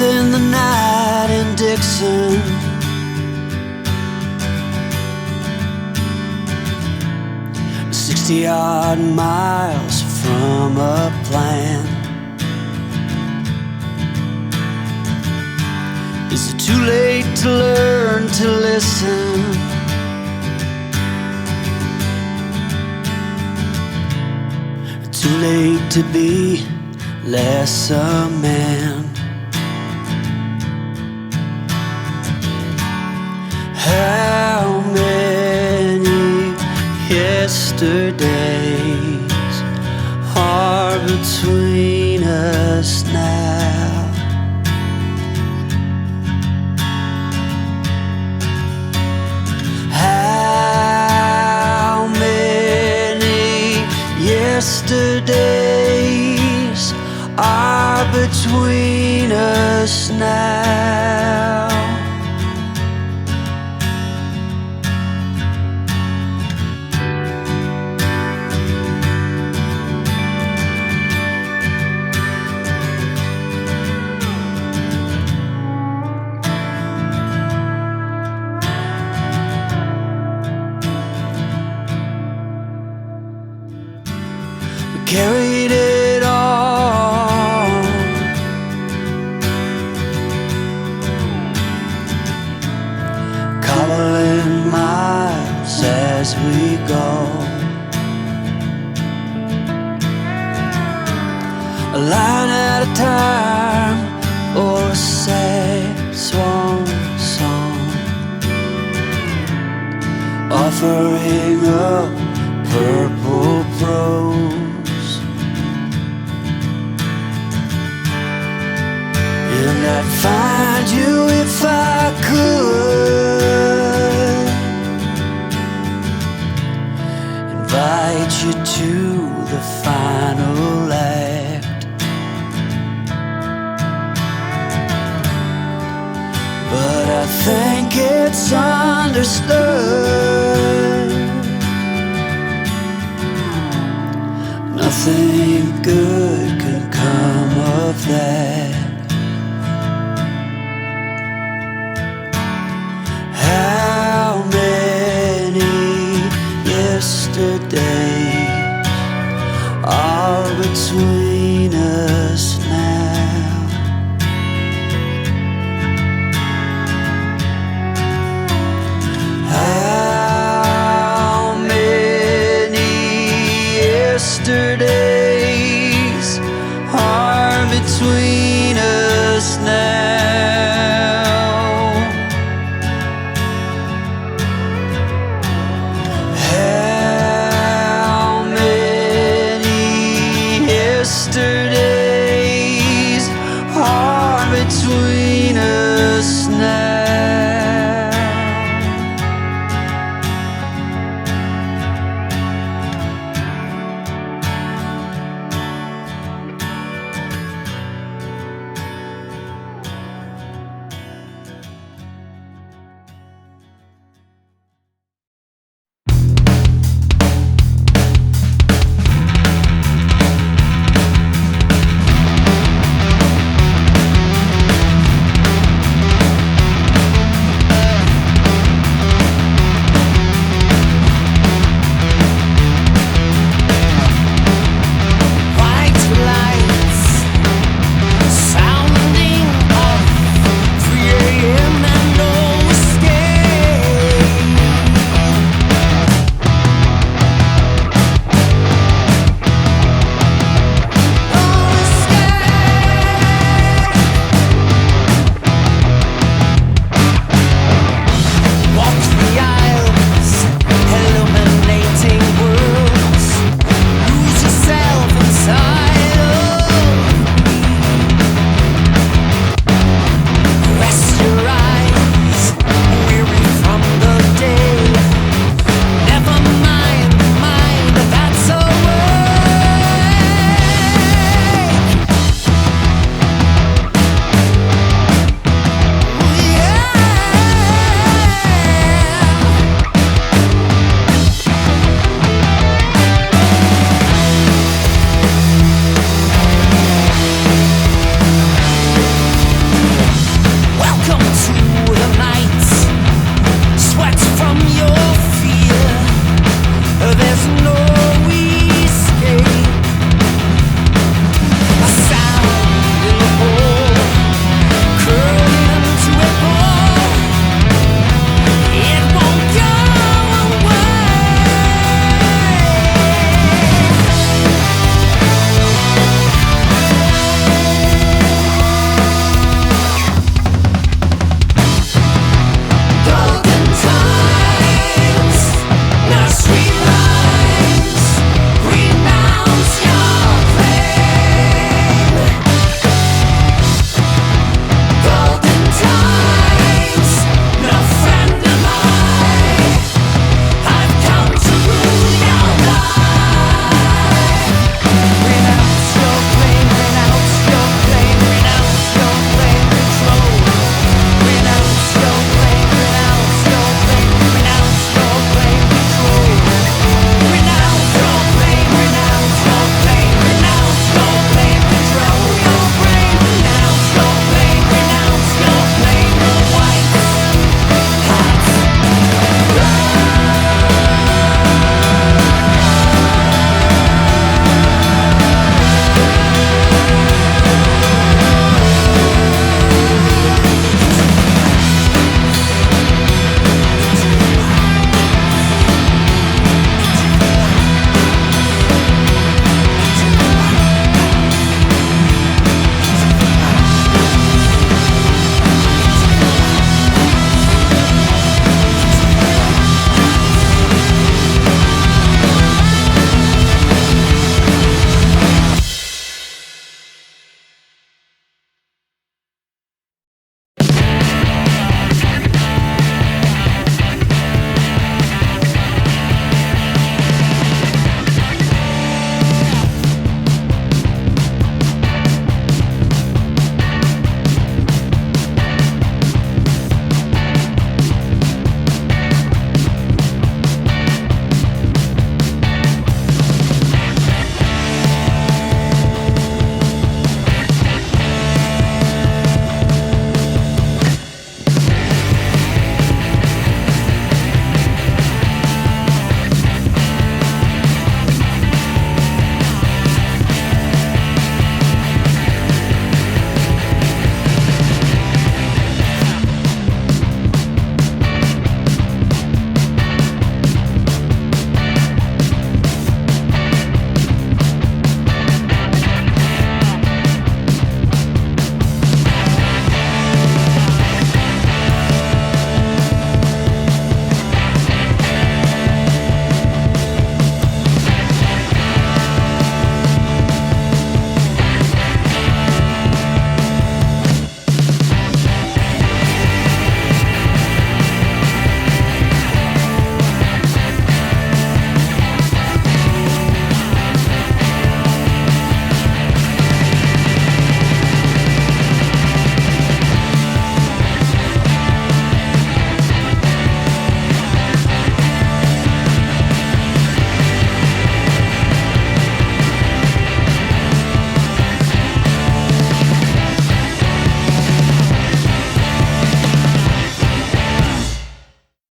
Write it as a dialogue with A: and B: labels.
A: spending the night in Dixon. Odd miles from a plan. Is it too late to learn to listen? Too late to be less a man? How many yesterdays are between us now? How many yesterdays are between us now? Carried it on, cobbling miles as we go, a line at a time, or a sad swan song, offering up purple prose. And I'd find you if I could, invite you to the final act. But I think it's understood nothing good can come of that. How many yesterdays are between us now? How many yesterdays are between us now? Yesterdays are between us now.